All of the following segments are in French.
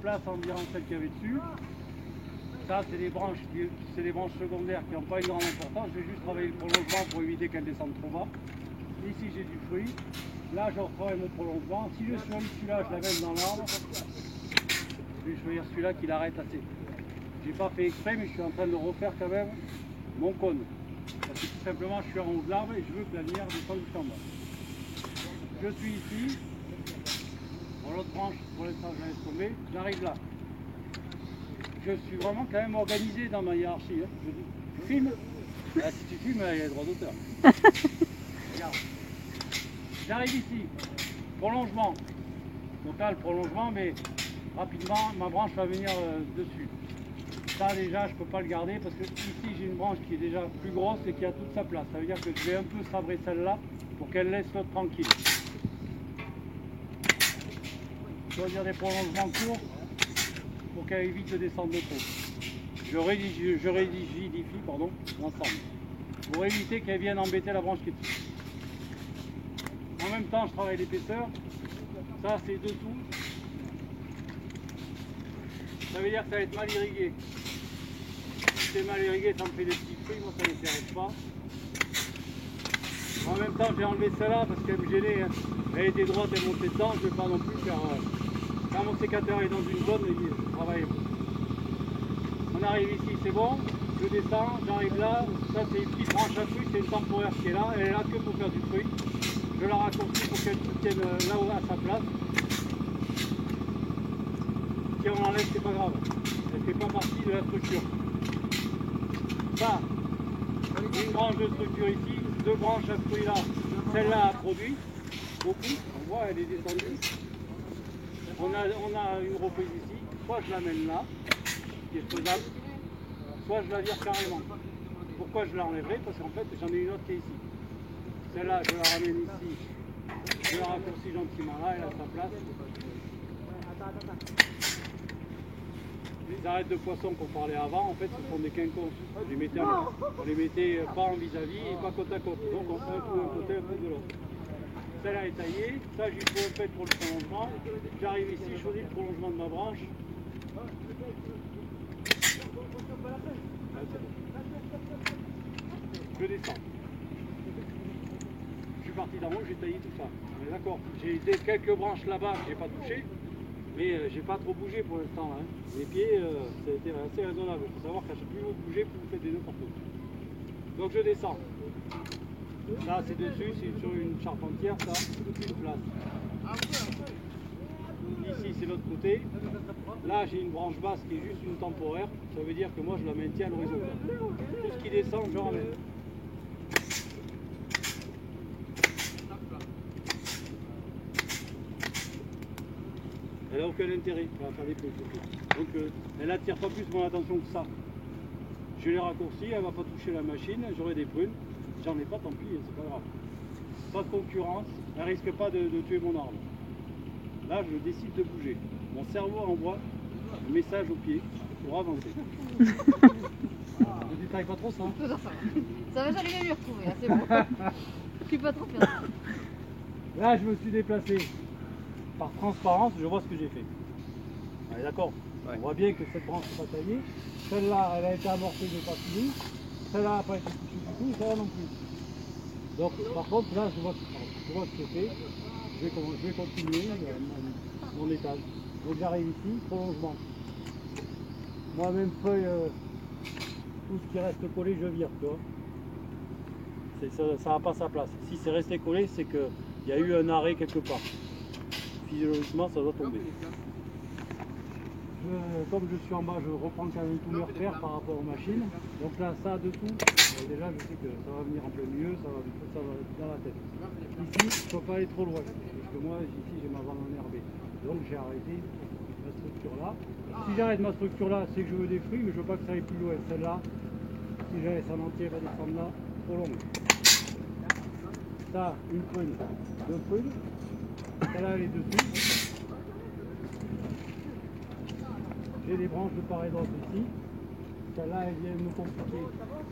Place environ celle qu'il y avait dessus. Ça, c'est des branches secondaires qui n'ont pas une grande importance. Je vais juste travailler le prolongement pour éviter qu'elles descendent trop bas. Ici, j'ai du fruit. Là, je retravaille mon prolongement. Si je choisis celui-là, je l'amène dans l'arbre. Je vais choisir celui-là qui l'arrête assez. J'ai pas fait exprès, mais je suis en train de refaire quand même mon cône. Parce que tout simplement, je suis en haut de l'arbre et je veux que la lumière descende jusqu'en bas. Je suis ici. Pour l'autre branche, pour l'instant, je la laisse tomber. J'arrive là. Je suis vraiment quand même organisé dans ma hiérarchie. Hein. Je filme. Ah, si tu filmes, il y a le droit d'auteur. Regarde. J'arrive ici. Prolongement. Donc là, le prolongement, mais rapidement, ma branche va venir dessus. Ça, déjà, je ne peux pas le garder parce que ici, j'ai une branche qui est déjà plus grosse et qui a toute sa place. Ça veut dire que je vais un peu sabrer celle-là pour qu'elle laisse l'autre tranquille. Choisir des prolongements courts pour qu'elle évite de descendre de trop. Je rigidifie l'ensemble pour éviter qu'elle vienne embêter la branche qui est dessus. En même temps, je travaille l'épaisseur. Ça, c'est dessous. Ça veut dire que ça va être mal irrigué. Si c'est mal irrigué, ça me fait des petits fruits. Moi, ça ne m'intéresse pas. En même temps, j'ai enlevé celle-là parce qu'elle me gênait. Hein. Elle était droite, elle montait dedans. Je ne vais pas non plus faire... Quand mon sécateur est dans une zone, il travaille. On arrive ici, c'est bon. Je descends, j'arrive là. Ça, c'est une petite branche à fruit, c'est une temporaire qui est là. Elle est là que pour faire du fruit. Je la raccourcis pour qu'elle se tienne là-haut à sa place. Si on l'enlève, c'est pas grave. Elle ne fait pas partie de la structure. Ça, une branche de structure ici, deux branches à fruits là. Celle-là a produit beaucoup. On voit, elle est descendue. On a une reprise ici, soit je l'amène là, qui est faisable, soit je la vire carrément. Pourquoi je l'enlèverai? Parce qu'en fait j'en ai une autre qui est ici. Celle-là, je la ramène ici, je la raccourcis gentiment là, elle a sa place. Les arêtes de poisson qu'on parlait avant, en fait, ce sont des quinconces. On les mettait pas en vis-à-vis et pas côte à côte. Donc on fait un coup d'un côté, un peu de l'autre. Celle-là est taillée, ça j'y faut un peu pour le prolongement. J'arrive ici, je choisis le prolongement de ma branche. Je descends. Je suis parti d'en haut, j'ai taillé tout ça. On est d'accord. J'ai quelques branches là-bas que j'ai pas touchées, mais j'ai pas trop bougé pour l'instant. Hein. Les pieds, ça a été assez raisonnable. Il faut savoir qu'à chaque plus vous bougez, plus vous faites des nœuds partout. Donc je descends. Là c'est dessus, c'est sur une charpentière, ça, une place. Ici c'est l'autre côté. Là j'ai une branche basse qui est juste une temporaire. Ça veut dire que moi je la maintiens à l'horizon. Tout ce qui descend, je ramène. Elle n'a aucun intérêt à faire des prunes. Donc elle n'attire pas plus mon attention que ça. Je l'ai raccourci, elle ne va pas toucher la machine, j'aurai des prunes. J'en ai pas, tant pis, c'est pas grave. Pas de concurrence, elle risque pas de tuer mon arbre. Là, je décide de bouger. Mon cerveau envoie un message au pied pour avancer. Ne détaille pas trop ça. Ça va, j'arrive à m'y retrouver, hein, c'est bon. Je suis pas trop fière. Là, je me suis déplacé. Par transparence, je vois ce que j'ai fait. On est d'accord? Ouais. On voit bien que cette branche n'est pas taillée. Celle-là, elle a été amorcée mais pas finie. Celle-là n'a pas été touchée du tout, celle-là non plus. Donc, par contre, là, je vois ce que c'est. Je vais continuer mon étage. Donc, j'arrive ici, prolongement. Moi-même, feuille, tout ce qui reste collé, je vire, tu vois. Ça n'a pas sa place. Si c'est resté collé, c'est qu'il y a eu un arrêt quelque part. Physiologiquement, ça doit tomber. Comme je suis en bas, je reprends quand même tous mes repères par rapport aux machines. Donc là, ça dessous, déjà je sais que ça va venir un peu mieux, ça va dans la tête. Ici, je ne peux pas aller trop loin, parce que moi, ici, j'ai ma vanne enherbée. Donc j'ai arrêté ma structure là. Si j'arrête ma structure là, c'est que je veux des fruits, mais je ne veux pas que ça aille plus loin. Celle-là, si je laisse en entier, elle va descendre là, trop longue. Ça, une prune, deux prunes. Celle-là, elle est dessus. J'ai des branches de part et d'autre ici. Celle-là, elle vient me compliquer.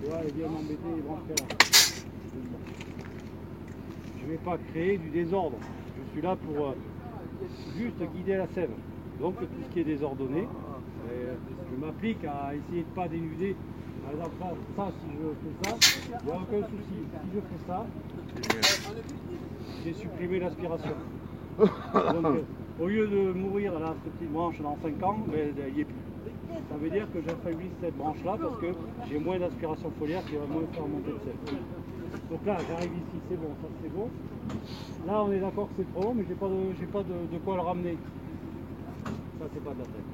Tu vois, elle vient m'embêter les branches qu'elle a. Je ne vais pas créer du désordre. Je suis là pour juste guider la sève. Donc tout ce qui est désordonné, je m'applique à essayer de ne pas dénuder. Par exemple, ça, si je fais ça, il n'y a aucun souci. Si je fais ça, j'ai supprimé l'aspiration. Donc, au lieu de mourir là, cette petite branche dans 5 ans, ben, il n'y est plus. Ça veut dire que j'affaiblis cette branche-là parce que j'ai moins d'aspiration foliaire qui va moins faire monter le sel. Donc là, j'arrive ici, c'est bon, ça c'est bon. Là, on est d'accord que c'est trop long, mais j'ai pas de quoi le ramener. Ça, c'est pas de la tête.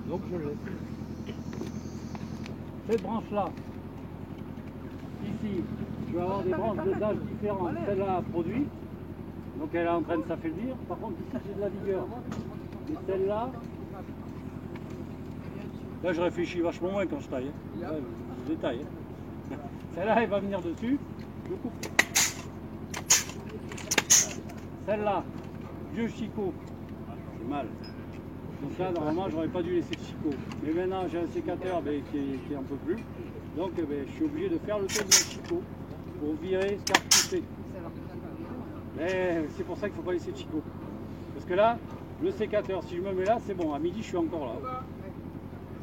Donc je le laisse. Cette branche-là, ici, je vais avoir des branches d'âge différentes. Celle-là a produit, donc elle est en train de s'affaiblir. Par contre, ici, j'ai de la vigueur. Mais celle-là, là, je réfléchis vachement moins quand je taille. Là, je détaille. Celle-là, elle va venir dessus, je coupe. Celle-là, vieux chicot, c'est mal. Donc là, normalement, j'aurais pas dû laisser le chicot. Mais maintenant, j'ai un sécateur qui en peut plus. Donc, je suis obligé de faire le tour de mon chicot pour virer ce cartouché. Mais c'est pour ça qu'il ne faut pas laisser le chicot. Parce que là, le sécateur, si je me mets là, c'est bon. À midi, je suis encore là.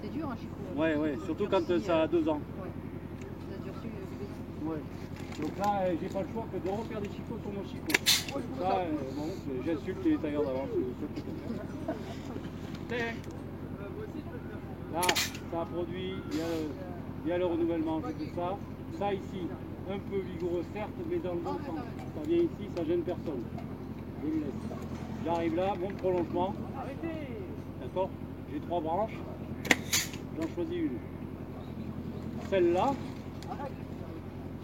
C'est dur un chicot. Ouais, surtout quand ça a 2 ans. Ouais. Ça durcit Ouais. Donc là, j'ai pas le choix que de refaire des chicots sur mon chicot. Ça, bon, j'insulte les tailleurs d'avant. Là, ça a produit, il y a le renouvellement, je fais ça. Ça ici, un peu vigoureux certes, mais dans le bon sens. Ça vient ici, ça gêne personne. Je le laisse. J'arrive là, mon prolongement. D'accord? J'ai 3 branches. J'en choisis une. Celle-là,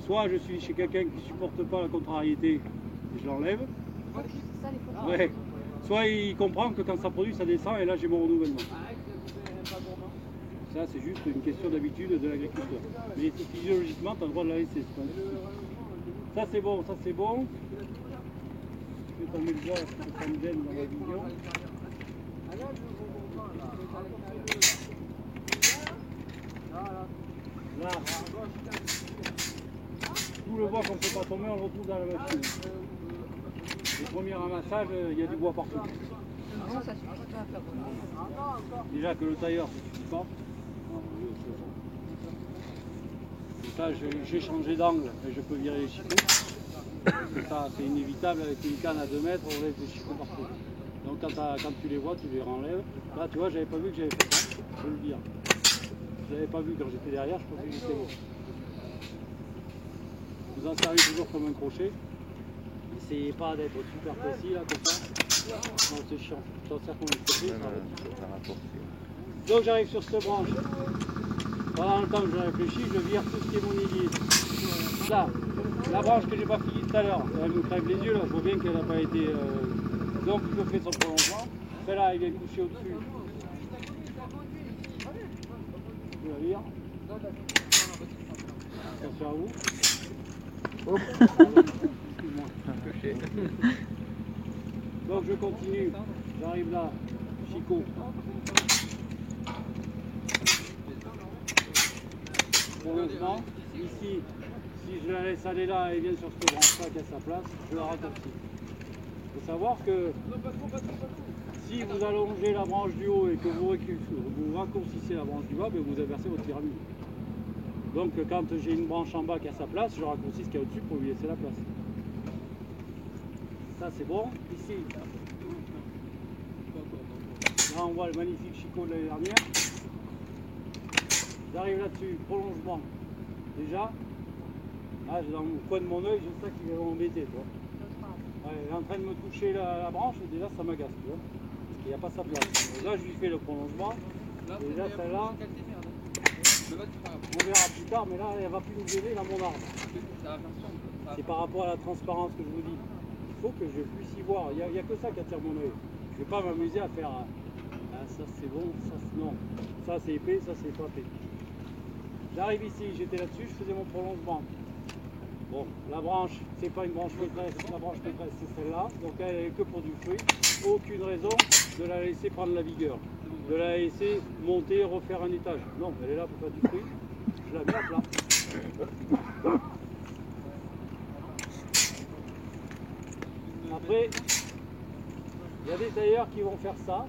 soit je suis chez quelqu'un qui ne supporte pas la contrariété et je l'enlève. Ouais. Soit il comprend que quand ça produit, ça descend et là j'ai mon renouvellement. Ça, c'est juste une question d'habitude de l'agriculteur. Mais physiologiquement, tu as le droit de la laisser. Ça, c'est bon, ça, c'est bon. Je vais tomber le bois parce que ça me gêne dans la vision. Là, tout le bois qu'on ne peut pas tomber, on le retrouve dans la machine. Le premier ramassage, il y a du bois partout. Non, ça suffit pas à faire bon. Déjà que le tailleur, ça ne suffit pas. Ça, j'ai changé d'angle et je peux virer les chicots. Ça, c'est inévitable avec une canne à 2 mètres, on laisse des chicots partout. Donc quand tu les vois, tu les renlèves. Là, tu vois, j'avais pas vu que j'avais fait ça. Je le vire. Je l'avais pas vu quand j'étais derrière, je pensais que j'étais bon. Vous en servez toujours comme un crochet. N'essayez pas d'être super précis là, comme ça. Non, c'est chiant. Je t'en sers comme un crochet. Donc j'arrive sur cette branche. Pendant le temps que je réfléchis, je vire tout ce qui est monilier. Là, la branche que j'ai pas finie tout à l'heure, elle me crève les yeux là, je vois bien qu'elle n'a pas été. Donc je fais son prolongement. Celle-là, elle vient toucher au-dessus. Je la vire. Attention à vous. Excuse-moi. Donc je continue. J'arrive là, chicot. Prolongement. Ici, si je la laisse aller là et vient sur cette branche-là qui a sa place, je la raccourcis. Il faut savoir que si vous allongez la branche du haut et que vous raccourcissez la branche du bas, ben vous inversez votre pyramide. Donc quand j'ai une branche en bas qui a sa place, je raccourcis ce qu'il y a au-dessus pour lui laisser la place. Ça c'est bon. Ici, là on voit le magnifique chicot de l'année dernière. J'arrive là-dessus, prolongement. Déjà, là, dans le coin de mon œil, j'ai ça qui va m'embêter. Ouais, elle est en train de me toucher la branche et déjà ça m'agace. Parce qu'il n'y a pas sa place. Et là, je lui fais le prolongement. Et là, celle-là, on verra plus tard, mais là, elle ne va plus nous aider dans mon arbre. C'est par rapport à la transparence que je vous dis. Il faut que je puisse y voir. Il n'y a que ça qui attire mon œil. Je ne vais pas m'amuser à faire ça c'est bon, ça non. Ça c'est épais, ça c'est pas épais. J'arrive ici, j'étais là-dessus, je faisais mon prolongement. Bon, la branche, c'est pas une branche maîtresse, la branche maîtresse c'est celle-là, donc elle est que pour du fruit. Aucune raison de la laisser prendre la vigueur, de la laisser monter, refaire un étage. Non, elle est là pour faire du fruit, je la mets à plat. Après, Il y a des tailleurs qui vont faire ça.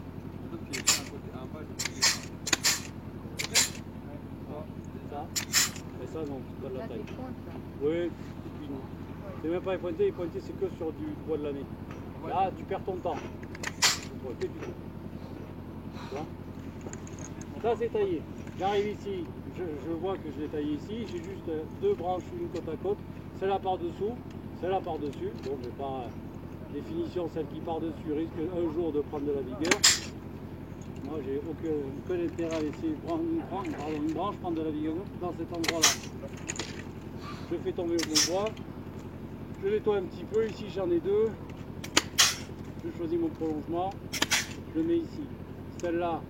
Ça. Mais ça non, c'est pas de la Là, taille. t'es pointe, là. Oui, c'est même pas les pointés c'est que sur du bois de l'année. Là tu perds ton temps. Ouais, que du tout. Tu vois. Ça c'est taillé. J'arrive ici, je vois que je l'ai taillé ici, j'ai juste deux branches une côte à côte, celle-là par dessous, celle-là par dessus. Bon, je vais pas définition, celle qui part dessus risque un jour de prendre de la vigueur. Moi j'ai aucun intérêt à laisser une branche prendre de la vigueur dans cet endroit-là. Je fais tomber mon bois, je nettoie un petit peu, ici j'en ai deux, je choisis mon prolongement, je le mets ici. Celle-là,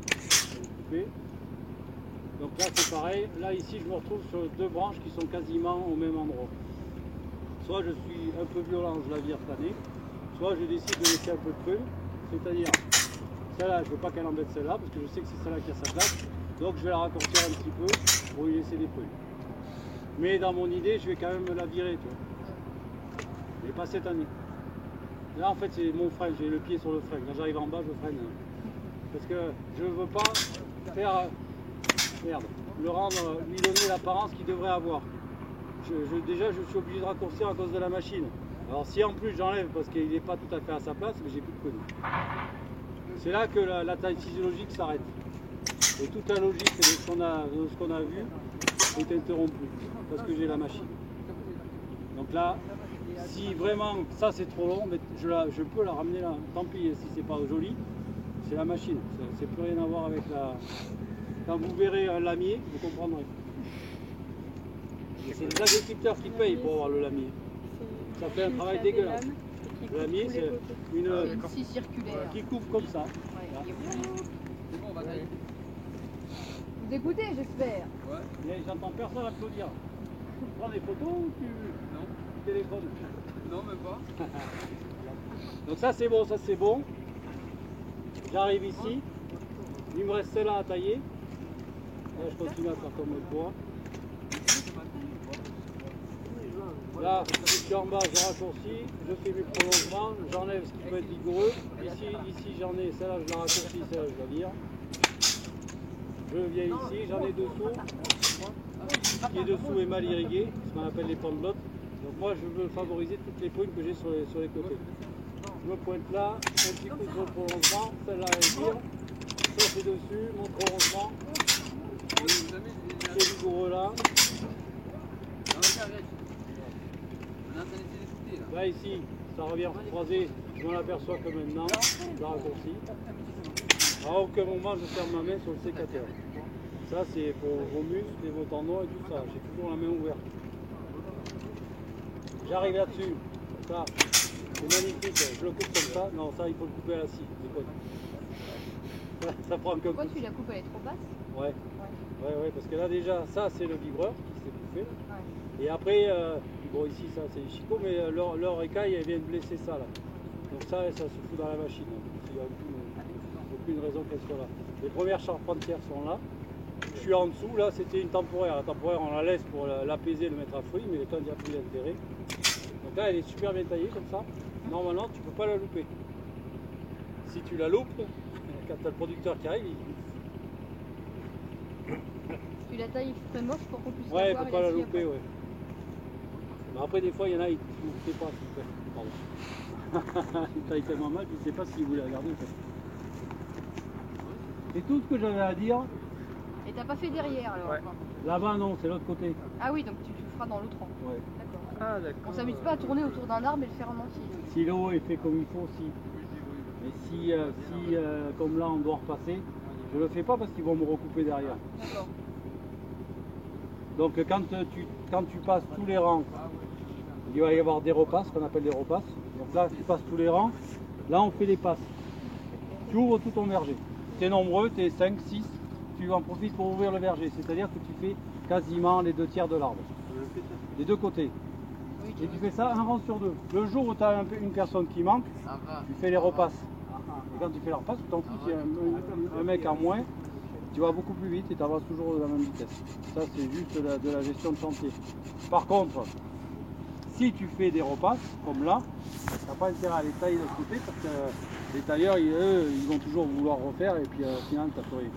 je vais couper. Donc là c'est pareil, là ici je me retrouve sur deux branches qui sont quasiment au même endroit. Soit je suis un peu violent, je la vire cette année, soit je décide de laisser un peu de prune, c'est-à-dire celle-là je ne veux pas qu'elle embête celle-là parce que je sais que c'est celle-là qui a sa place, donc je vais la raccourcir un petit peu pour lui laisser des prunes. Mais dans mon idée je vais quand même la virer, tu vois. Mais pas cette année. Là en fait c'est mon frein, j'ai le pied sur le frein, quand j'arrive en bas je freine. Parce que je ne veux pas faire... Merde, le rendre, lui donner l'apparence qu'il devrait avoir. Déjà, je suis obligé de raccourcir à cause de la machine. Alors, si en plus j'enlève parce qu'il n'est pas tout à fait à sa place, mais j'ai plus de prunes. C'est là que la taille physiologique s'arrête. Et toute la logique de ce qu'on a vu est interrompue parce que j'ai la machine. Donc là, si vraiment ça c'est trop long, mais je peux la ramener là. Tant pis si c'est pas joli, c'est la machine. C'est plus rien à voir avec la. Quand vous verrez un lamier, vous comprendrez. C'est les agriculteurs qui payent pour avoir le lamier. Ça fait un travail dégueulasse. Le lamier, c'est une scie circulaire. qui couvre comme ça. Ouais, vous dégoûtez, j'espère. Ouais. J'entends personne applaudir. Tu prends des photos ou tu téléphones? Non, même pas. Donc ça c'est bon, ça c'est bon. J'arrive ici. Il me reste celle-là à tailler. Là, je continue à faire comme le bois. Là, je suis en bas, je raccourcis, je fais mes prolongements, j'enlève ce qui peut être vigoureux. Ici j'en ai, celle-là je la raccourcis, celle-là je la vire. Je viens ici, j'en ai dessous. Ce qui est dessous est mal irrigué, ce qu'on appelle les pendelottes. Donc moi je veux favoriser toutes les prunes que j'ai sur les côtés. Je me pointe là, un petit coup sur le prolongement, celle-là elle vire. Ça c'est dessus, mon prolongement. Ce vigoureux là. Là ici, ça revient croisé, je m'en aperçois que maintenant, je la raccourcis. À aucun moment je ferme ma main sur le sécateur. Ça c'est pour vos muscles et vos tendons et tout ça, j'ai toujours la main ouverte. J'arrive là-dessus, ça c'est magnifique, je le coupe comme ça, non ça il faut le couper à la scie, ça prend que. Pourquoi tu la coupes, elle est trop basse? Ouais, parce que là déjà, ça c'est le vibreur qui s'est bouffé. Ouais. Et après, bon ici ça c'est les chicots, mais leur écaille elle vient de blesser ça là. Donc ça se fout dans la machine. Il n'y a aucune raison qu'elle soit là. Les premières charpentières sont là. Je suis en dessous, là c'était une temporaire. La temporaire on la laisse pour l'apaiser, le mettre à fruit, mais quand il n'y a plus d'intérêt. Donc là elle est super bien taillée comme ça. Normalement tu ne peux pas la louper. Si tu la loupes, quand tu as le producteur qui arrive, Tu la tailles très moche pour qu'on puisse ouais, la voir. Ouais, il ne faut pas la louper, ouais. Mais après, des fois, il y en a, ils ne savent pas. Pardon. Ils taillent tellement mal qu'ils ne savent pas s'ils voulaient regarder. En fait. C'est tout ce que j'avais à dire. Et t'as pas fait derrière alors? Ouais. Là-bas, non, c'est l'autre côté. Ah oui, donc tu le feras dans l'autre rang. Ouais. D'accord. Ah, d'accord. On s'amuse pas à tourner autour d'un arbre et le faire en entier. Si le haut est fait comme il faut, si. Mais si comme là, on doit repasser, je ne le fais pas parce qu'ils vont me recouper derrière. D'accord. Donc quand tu passes tous les rangs, il va y avoir des repasses, ce qu'on appelle des repasses. Donc là, tu passes tous les rangs. Là, on fait les passes. Tu ouvres tout ton verger. Tu es nombreux, tu es 5, 6. Tu en profites pour ouvrir le verger. C'est-à-dire que tu fais quasiment les 2/3 de l'arbre. Des deux côtés. Et tu fais ça un rang sur deux. Le jour où tu as une personne qui manque, tu fais les repasses. Et quand tu fais les repasses, tu t'en fous s'il y a un mec en moins. Tu vas beaucoup plus vite et tu avances toujours à la même vitesse. Ça, c'est juste de la gestion de chantier. Par contre, si tu fais des repasses, comme là, tu n'as pas intérêt à les tailler de l'autre côté parce que les tailleurs, eux, ils vont toujours vouloir refaire et puis au final, tu n'as plus rien.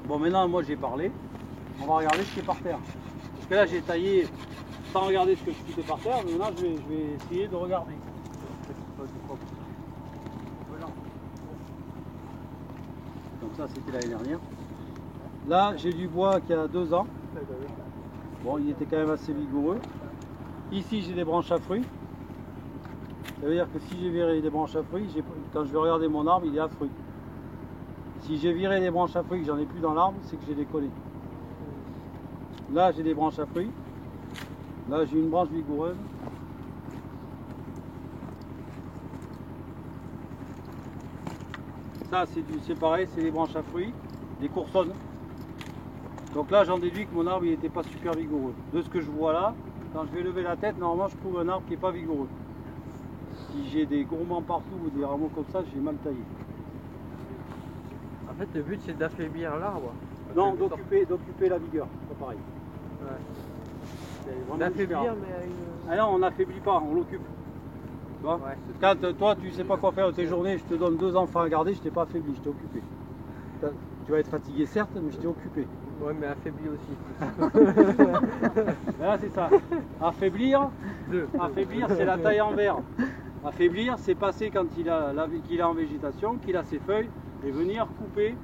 Bon, maintenant, moi j'ai parlé. On va regarder ce qui est par terre. Parce que là, j'ai taillé sans regarder ce que je foutais par terre, mais maintenant, je vais essayer de regarder. Voilà. Comme ça, c'était l'année dernière. Là, j'ai du bois qui a 2 ans. Bon, il était quand même assez vigoureux. Ici, j'ai des branches à fruits. Ça veut dire que si j'ai viré des branches à fruits, quand je vais regarder mon arbre, il est à fruits. Si j'ai viré des branches à fruits que j'en ai plus dans l'arbre, c'est que j'ai décollé. Là, j'ai des branches à fruits. Là, j'ai une branche vigoureuse. Ça, c'est pareil, c'est des branches à fruits, des coursonnes. Donc là, j'en déduis que mon arbre n'était pas super vigoureux. De ce que je vois là, quand je vais lever la tête, normalement, je trouve un arbre qui n'est pas vigoureux. Si j'ai des gourmands partout ou des rameaux comme ça, j'ai mal taillé. En fait, le but, c'est d'affaiblir l'arbre. Non, d'occuper la vigueur, pas pareil. Ouais. D'affaiblir, mais à une... Ah non, on n'affaiblit pas, on l'occupe. Tu vois, Ouais, quand toi, tu sais pas quoi faire de tes journées, je te donne 2 enfants à garder, je t'ai pas affaibli, je t'ai occupé. Tu vas être fatigué, certes, mais je t'ai occupé. Ouais, mais affaibli aussi. Là, c'est ça. Affaiblir, c'est la taille en verre. Affaiblir, c'est passer quand qu'il est en végétation, qu'il a ses feuilles, et venir couper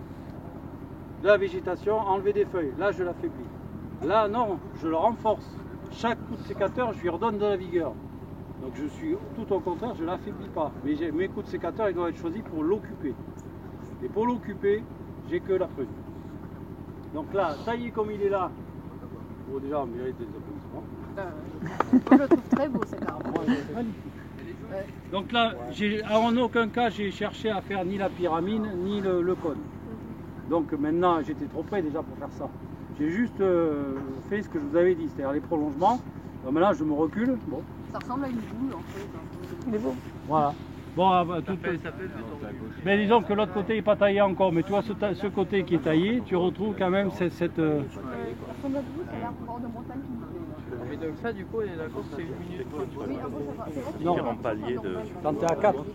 de la végétation, enlever des feuilles. Là, je l'affaiblis. Là, non, je le renforce. Chaque coup de sécateur, je lui redonne de la vigueur. Donc, je suis tout au contraire, je ne l'affaiblis pas. Mais mes coups de sécateur, ils doivent être choisis pour l'occuper. Et pour l'occuper, j'ai que la feuille. Donc là, taillé comme il est là, bon, déjà, on mérite des applaudissements. Moi, je le trouve très beau cet arbre. Ouais. Donc là, en aucun cas, j'ai cherché à faire ni la pyramide, ni le cône. Donc maintenant, j'étais trop près déjà pour faire ça. J'ai juste fait ce que je vous avais dit, c'est-à-dire les prolongements. Donc maintenant, je me recule. Bon. Ça ressemble à une boule en fait. Il est beau. Voilà. Bon, mais disons que l'autre côté n'est pas taillé encore, mais tu vois ce côté qui est taillé, tu retrouves quand même cette... Ça ressemble à une boule, ça a l'air bord de montagne qui me plaît. Mais donc ça, du coup, on est d'accord, c'est 1 minute. Oui, après, ça va. Non, palier de... quand tu es à 4.